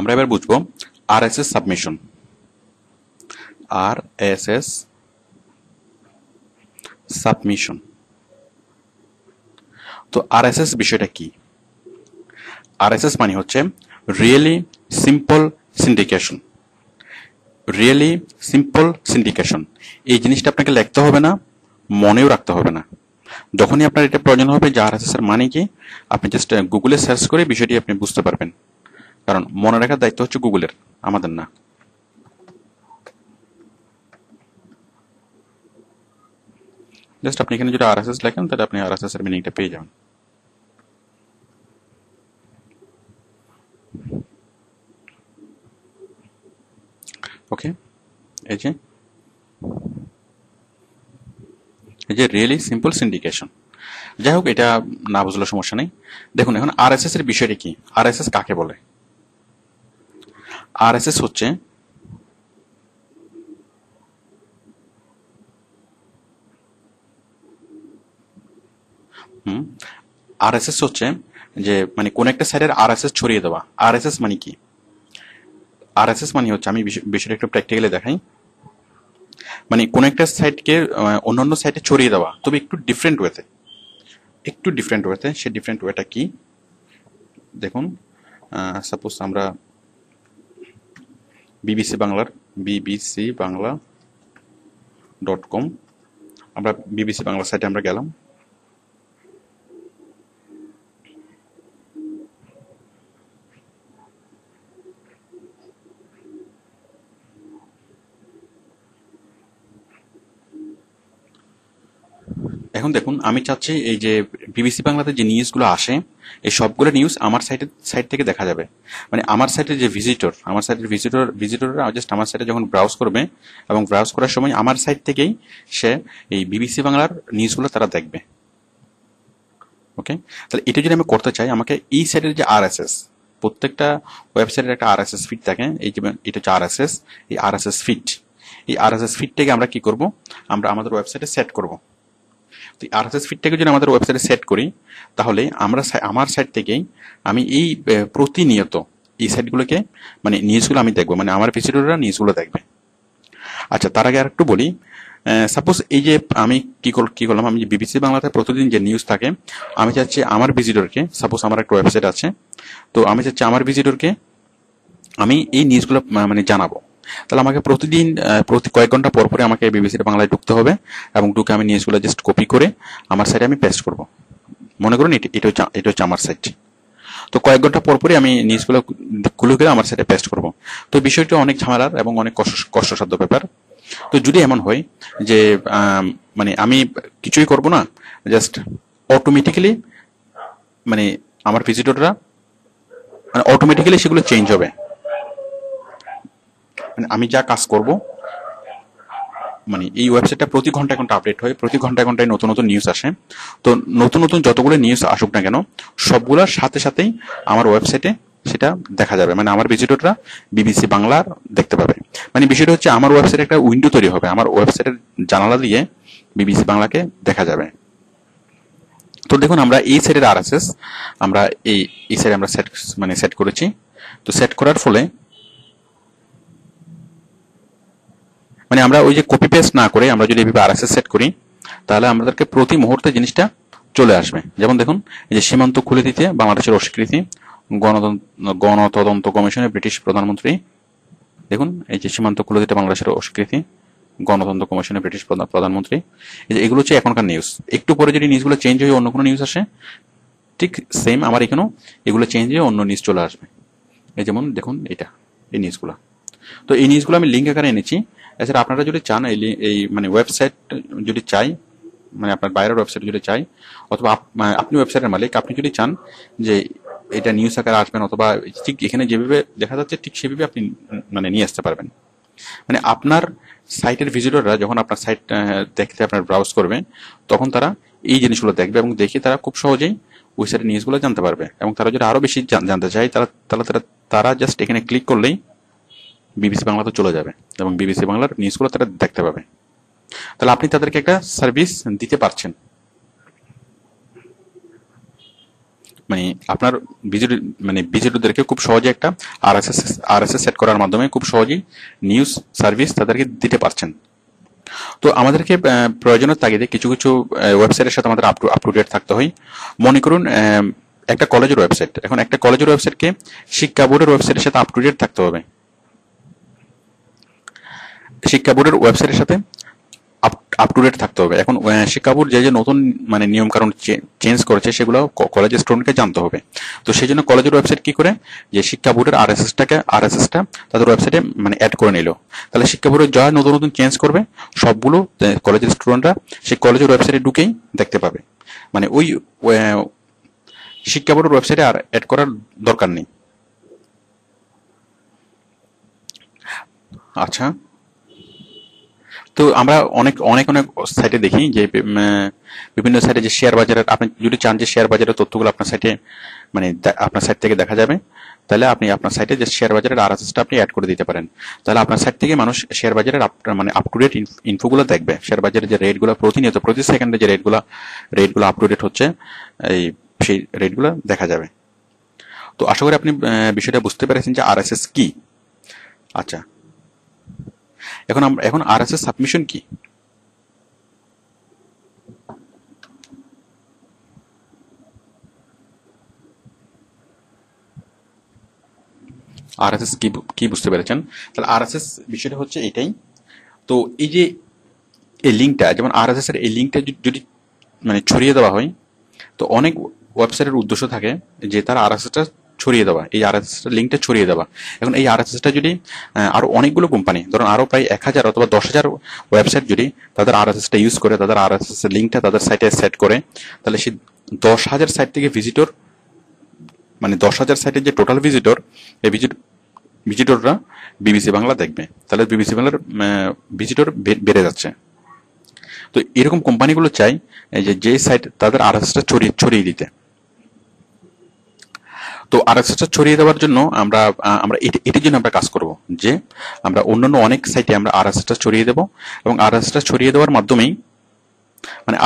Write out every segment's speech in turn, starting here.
আমরা এবার বুঝবো আরএসএস সাবমিশন। RSS submission. তো আরএসএস বিষয়টা কি? আরএসএস মানে হচ্ছে really simple syndication. Really simple syndication. এই জিনিসটা আপনাকে লিখতে হবে না, মনেও রাখতে হবে না। যখনই আপনার এটা প্রয়োজন হবে যে আরএসএস এর মানে কি, আপনি জাস্ট গুগলে সার্চ করে বিষয়টি আপনি বুঝতে পারবেন। কারণ মনে রাখার দায়িত্ব হচ্ছে গুগলের, আমাদের না। জাস্ট আপনি এখানে যদি আরএসএস লেখেন তাহলে আপনি আরএসএস এর মিনিংটা পেয়ে যাবেন। ওকে, এই যে রিয়েলি সিম্পল সিন্ডিকেশন। যাই হোক, এটা না বুঝলে সমস্যা নেই। দেখুন এখন আরএসএস এর বিষয়টা কি, আরএসএস কাকে বলে? আরএসএস হচ্ছে আরএসএস হচ্ছে যে মানে কোন একটা সাইটের আরএসএস ছড়িয়ে দেওয়া। আরএসএস মানে কি? আরএসএস মানে হচ্ছে, আমি বিষয়টা একটু প্র্যাকটিক্যালি দেখাই। মানে কোন একটা সাইটকে অন্যান্য সাইটে ছড়িয়ে দেওয়া, তবে একটু ডিফারেন্ট ওয়েতে। সেই ডিফারেন্ট ওয়েটা কি? দেখুন, সাপোজ আমরা বিবিসি বাংলা.com, আমরা বিবিসি বাংলা সাইটে আমরা গেলাম। এখন দেখুন, আমি চাচ্ছি এই যে বিবিসি বাংলাতে যে নিউজগুলো আসে, এই সবগুলো নিউজ আমার সাইট থেকে দেখা যাবে। মানে আমার সাইটের যে ভিজিটররা জাস্ট আমার সাইটে যখন ব্রাউজ করবে, এবং ব্রাউজ করার সময় আমার সাইট থেকেই সে এই বিবিসি বাংলার নিউজগুলো তারা দেখবে। ওকে, তাহলে এটা যদি আমি করতে চাই, আমাকে এই সাইটের যে আরএসএস, প্রত্যেকটা ওয়েবসাইটের একটা আরএসএস ফিড থাকে। এই যে এটা হচ্ছে আরএসএস, এই আরএসএস ফিড। এই আরএসএস ফিডটাকে আমরা কি করব? আমরা আমাদের ওয়েবসাইটে সেট করব। তো আরএসএস ফিডটাকে যদি আমাদের ওয়েবসাইটে সেট করি, তাহলে আমরা আমার সাইট থেকেই আমি এই প্রতিনিয়ত এই সাইটগুলোকে, মানে নিউজগুলো আমি দেখবো, মানে আমার ভিজিটররা নিউজগুলো দেখবে। আচ্ছা, তার আগে আর একটু বলি। সাপোজ এই যে আমি কি করলাম, আমি যে বিবিসি বাংলাতে প্রতিদিন যে নিউজ থাকে, আমি চাচ্ছি আমার ভিজিটরকে, সাপোজ আমার একটা ওয়েবসাইট আছে, তো আমি চাচ্ছি আমার ভিজিটরকে আমি এই নিউজগুলো মানে জানাবো। তাহলে আমাকে প্রতিদিন প্রতি কয়েক ঘন্টা পর পরে আমাকে বিবিসি বাংলায় ঢুকতে হবে, এবং ঢুকে আমি নিউজগুলো জাস্ট কপি করে আমার সাইটে আমি পেস্ট করব। মনে করুন এটা হচ্ছে আমার সাইট। তো কয়েক ঘন্টা পর পরে আমি নিউজগুলো খুলে করে আমার সাইটে পেস্ট করব। তো বিষয়টি অনেক ঝামেলার এবং অনেক কষ্টসাধ্য ব্যাপার। তো যদি এমন হয় যে মানে আমি কিছুই করব না, জাস্ট অটোমেটিক্যালি মানে আমার ভিজিটররা মানে অটোমেটিক্যালি সেগুলো চেঞ্জ হবে। মানে আমি যা কাজ করব, মানে এই ওয়েবসাইটটা প্রতি ঘন্টায় ঘন্টা আপডেট হয়, প্রতি ঘন্টায় ঘন্টায় নতুন নতুন নিউজ আসে। তো নতুন নতুন যতগুলো নিউজ আসুক না কেন, সবগুলোর সাথে সাথেই আমার ওয়েবসাইটে সেটা দেখা যাবে। মানে আমার ভিজিটররা বিবিসি বাংলার দেখতে পাবে। মানে বিষয়টা হচ্ছে, আমার ওয়েবসাইটে একটা উইন্ডো তৈরি হবে, আমার ওয়েবসাইটের জানালা দিয়ে বিবিসি বাংলাকে দেখা যাবে। তো দেখুন, আমরা এই সাইটের আরএসএস আমরা এই সাইটে আমরা সেট করেছি। তো সেট করার ফলে মানে আমরা ওই যে কপি পেস্ট না করে আমরা যদি এভাবে আরএসএস সেট করি, তাহলে আমাদেরকে প্রতি মুহূর্তে জিনিসটা চলে আসবে। যেমন দেখুন, এই যে সীমান্ত খুলে দিতে বাংলাদেশের অস্বীকৃতি, গণতদন্ত কমিশনের ব্রিটিশ প্রধানমন্ত্রী। দেখুন, এই যে সীমান্ত খুলে দিতে বাংলাদেশের অস্বীকৃতি, গণতন্ত্র কমিশনের ব্রিটিশ প্রধানমন্ত্রী। এই যে এগুলো হচ্ছে এখনকার নিউজ। একটু পরে যদি নিউজগুলো চেঞ্জ হয়ে অন্য কোনো নিউজ আসে, ঠিক সেম আমার এখানেও এগুলো চেঞ্জ হয়ে অন্য নিউজ চলে আসবে। এই যেমন দেখুন, এই নিউজগুলো। তো এই নিউজগুলো আমি লিঙ্ক আকারে এনেছি। এছাড়া আপনারা যদি চান এই মানে ওয়েবসাইট যদি চাই, মানে আপনার বাইরের ওয়েবসাইট যদি চাই, অথবা আপনি ওয়েবসাইটের মালিক, আপনি যদি চান যে এটা নিউজ আকারে আসবেন, অথবা ঠিক এখানে যেভাবে দেখা যাচ্ছে ঠিক সেভাবে আপনি মানে নিয়ে আসতে পারবেন। মানে আপনার সাইটের ভিজিটররা যখন আপনার সাইট দেখতে আপনার ব্রাউজ করবে, তখন তারা এই জিনিসগুলো দেখবে, এবং দেখে তারা খুব সহজেই ওই সাইটের নিউজগুলো জানতে পারবে। এবং তারা যদি আরো বেশি জানতে চায়, তারা জাস্ট এখানে ক্লিক করলেই বিবিসি বাংলাতে চলে যাবে, এবং বিবিসি বাংলার নিউজগুলো তারা দেখতে পাবে। তাহলে আপনি তাদেরকে একটা সার্ভিস দিতে পারছেন। মানে আপনার ভিজিটরদেরকে খুব সহজে একটা আরএসএস সেট করার মাধ্যমে খুব সহজেই নিউজ সার্ভিস তাদেরকে দিতে পারছেন। তো আমাদেরকে প্রয়োজনের তাগিদে কিছু কিছু ওয়েবসাইটের সাথে আমাদের আপ টু ডেট থাকতে হয়। মনে করুন একটা কলেজের ওয়েবসাইট, এখন একটা কলেজের ওয়েবসাইটকে শিক্ষা বোর্ডের ওয়েবসাইটের সাথে আপ টু ডেট থাকতে হবে। শিক্ষা বোর্ডের ওয়েবসাইটের সাথে আপ টু ডেট থাকতে হবে। এখন শিক্ষা বোর্ড যে নতুন নিয়ম কানুন চেঞ্জ করেছে সেগুলো কলেজের স্টুডেন্টকে জানতে হবে। তো সেই জন্য কলেজের ওয়েবসাইট কি করে, যে শিক্ষা বোর্ডের আরএসএসটা তাদের ওয়েবসাইটে অ্যাড করে নিল। তাহলে শিক্ষা বোর্ডের যা নতুন নতুন চেঞ্জ করবে সবগুলো কলেজের স্টুডেন্টরা সেই কলেজের ওয়েবসাইটে ঢুকেই দেখতে পাবে। ওই শিক্ষা বোর্ডের ওয়েবসাইটে আর অ্যাড করার দরকার নেই। আচ্ছা, তো আমরা অনেক অনেক অনেক সাইটে দেখি যে বিভিন্ন সাইটে যে শেয়ার বাজারের, আপনি যদি চান যে শেয়ার বাজারের তথ্যগুলো আপনার সাইটে আপনার সাইট থেকে দেখা যাবে, তাহলে আপনি আপনার সাইটে যে শেয়ার বাজারের আরএসএসটা আপনি অ্যাড করে দিতে পারেন। তাহলে আপনার সাইট থেকে মানুষ শেয়ার বাজারের আপ টু ডেট ইনফোগুলো দেখবে। শেয়ার বাজারের যে রেটগুলো প্রতিনিয়ত প্রতি সেকেন্ডে যে রেটগুলো আপ টু ডেট হচ্ছে, সেই রেটগুলো দেখা যাবে। তো আশা করি আপনি বিষয়টা বুঝতে পেরেছেন যে আরএসএস কি। আচ্ছা, এখন আরএসএস সাবমিশন কি? আরএসএস কি বুঝতে পেরেছেন? তাহলে আরএসএস বিষয়টা হচ্ছে এটাই। তো এই যে এই লিঙ্কটা, যেমন আরএসএস এর এই লিঙ্কটা যদি ছড়িয়ে দেওয়া হয়, তো অনেক ওয়েবসাইটের উদ্দেশ্য থাকে যে তার আরএসএসটা ছড়িয়ে দেওয়া, এই আরএসএস লিঙ্কটা ছড়িয়ে দেওয়া। এখন এই আরএসএসটা যদি আরো অনেকগুলো কোম্পানি, ধরুন আরো প্রায় 1000 অথবা 10,000 ওয়েবসাইট যদি তাদের আরএসএসটা ইউজ করে, তাদের আরএসএস লিঙ্কটা তাদের সাইটে সেট করে, তাহলে সেই 10,000 সাইট থেকে ভিজিটর 10,000 সাইটের যে টোটাল ভিজিটর, এই ভিজিটররা বিবিসি বাংলা দেখবে। তাহলে বিবিসি বাংলার ভিজিটর বেড়ে যাচ্ছে। তো এরকম কোম্পানিগুলো চাই যে সাইট তাদের আরএসএসটা ছড়িয়ে দিতে। তো আরএসএসটা ছড়িয়ে দেওয়ার জন্য আমরা এটির জন্য আমরা কাজ করব, যে আমরা অন্যান্য অনেক সাইটে আমরা আরএসএসটা ছড়িয়ে দেব, এবং আরএসএসটা ছড়িয়ে দেওয়ার মাধ্যমেই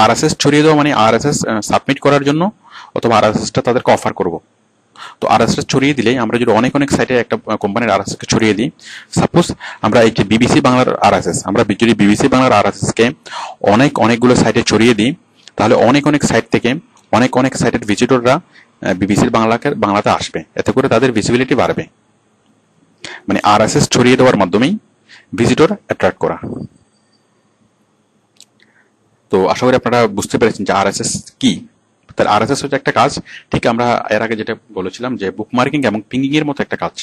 আরএসএস ছড়িয়ে দেওয়া আরএসএস সাবমিট করার জন্য, অথবা আরএসএসটা তাদেরকে অফার করব। তো আরএসএস ছড়িয়ে দিলে আমরা যদি অনেক অনেক সাইটে একটা কোম্পানির আরএসএস কে ছড়িয়ে দিই, সাপোজ আমরা এই যে বিবিসি বাংলার আরএসএস, আমরা যদি বিবিসি বাংলার আরএসএস কে অনেকগুলো সাইটে ছড়িয়ে দিই, তাহলে অনেক সাইট থেকে অনেক সাইটের ভিজিটররা বিবিসির বাংলাতে আসবে। এতে করে তাদের ভিজিবিলিটি বাড়বে। আরএসএস ছড়িয়ে দেওয়ার মাধ্যমেই ভিজিটর অ্যাট্রাক্ট করা। তো আশা করি আপনারা বুঝতে পেরেছেন যে আরএসএস কি। তাহলে আরএসএস হচ্ছে একটা কাজ, ঠিক আমরা এর আগে যেটা বলেছিলাম যে বুকমার্কিং এবং পিঙ্গিং এর মতো একটা কাজ।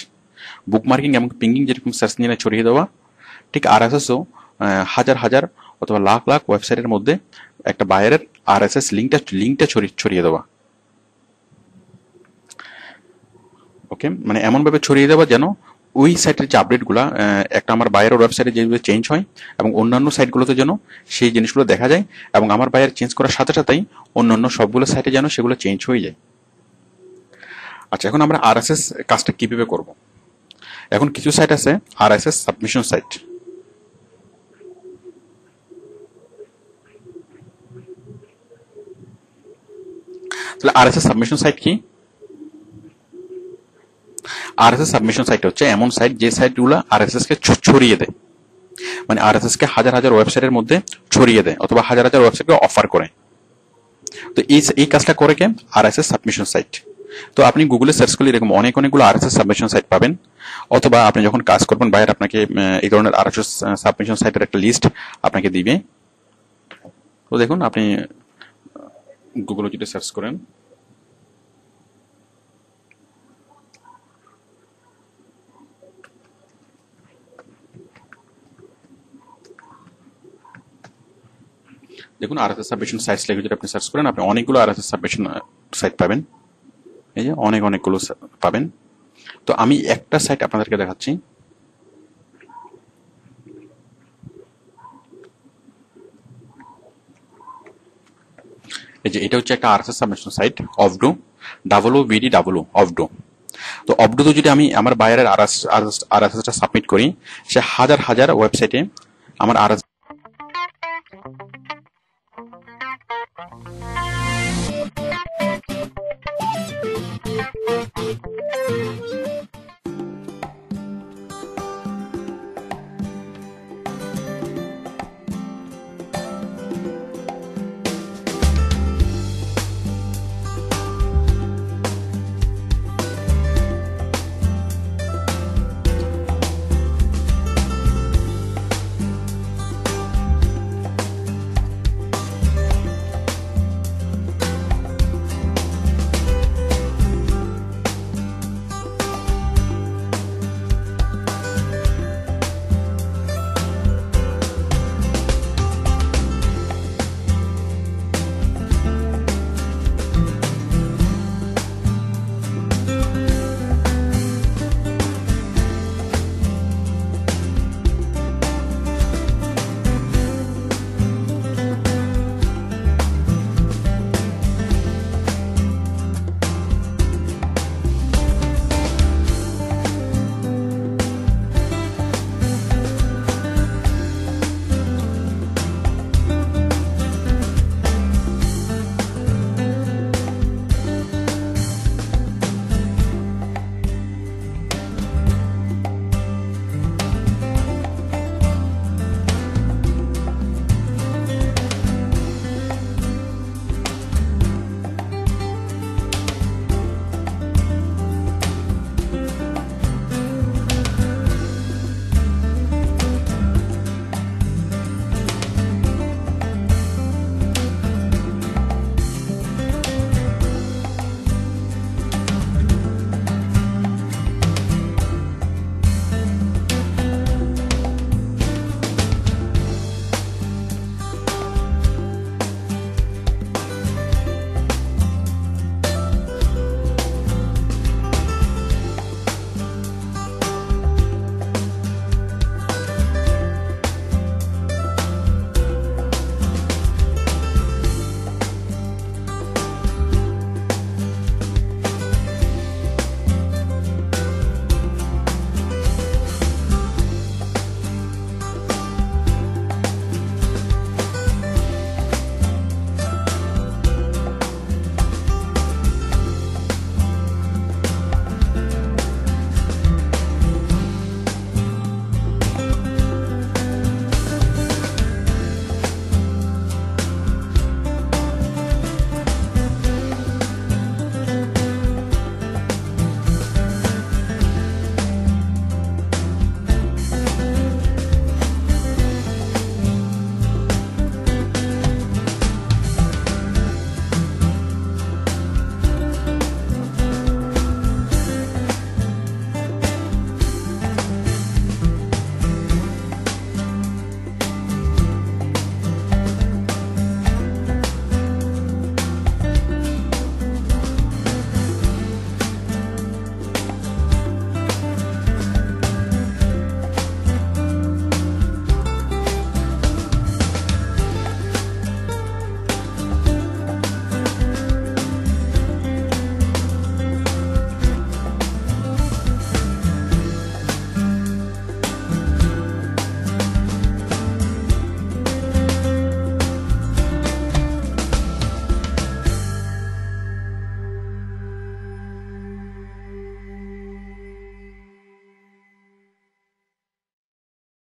বুকমার্কিং এবং পিঙ্গিং যেরকম সার্চ ইঞ্জিনে ছড়িয়ে দেওয়া, ঠিক আরএসএসও হাজার অথবা লাখ ওয়েবসাইটের মধ্যে একটা বায়ারের আরএসএস লিঙ্কটা ছড়িয়ে দেওয়া। ওকে, এমন ভাবে ছড়িয়ে দেওয়া যেন ওই সাইটের যে আপডেটগুলা একটা আমার বায়ারের ওয়েবসাইটে যেভাবে চেঞ্জ হয়, এবং অন্যান্য সাইটগুলোতে যেন সেই জিনিসগুলো দেখা যায়, এবং আমার বায়ার চেঞ্জ করার সাথে সাথেই অন্যান্য সবগুলো সাইটে যেন সেগুলো চেঞ্জ হয়ে যায়। আচ্ছা, এখন আমরা আরএসএস কাজটা কিভাবে করব? এখন কিছু সাইট আছে আরএসএস সাবমিশন সাইট। তাহলে আরএসএস সাবমিশন সাইট কি? আরএসএস সাবমিশন সাইট হচ্ছে এমন সাইট যে সাইটগুলো আরএসএস কে ছড়িয়ে দেয়, আরএসএস কে হাজার ওয়েবসাইটের মধ্যে ছড়িয়ে দেয়, অথবা হাজার ওয়েবসাইটকে অফার করে। তো এই কাজটা করে কে? RSS submission site. তো আপনি গুগলে সার্চ করলে এরকম অনেকগুলো আরএসএস সাবমিশন সাইট পাবেন, অথবা আপনি যখন কাজ করবেন বায়ার আপনাকে এই ধরনের আরএসএস সাবমিশন সাইটের একটা লিস্ট আপনাকে দিবে। তো দেখুন, আপনি গুগলে যদি সার্চ করেন, দেখুন আরএসএস সাবমিশন সাইটস লিখে যদি আপনি সার্চ করেন, আপনি অনেকগুলো আরএসএস সাবমিশন সাইট পাবেন। এই যে অনেকগুলো পাবেন। তো আমি একটা সাইট আপনাদেরকে দেখাচ্ছি। এই যে এটা হচ্ছে একটা আরএসএস সাবমিশন সাইট, অফডো, OOVDW, অফডো। তো অফডোতে যদি আমি আমার বায়ারের আরএসএসটা সাবমিট করি, সে হাজার ওয়েবসাইটে আমার আরএসএস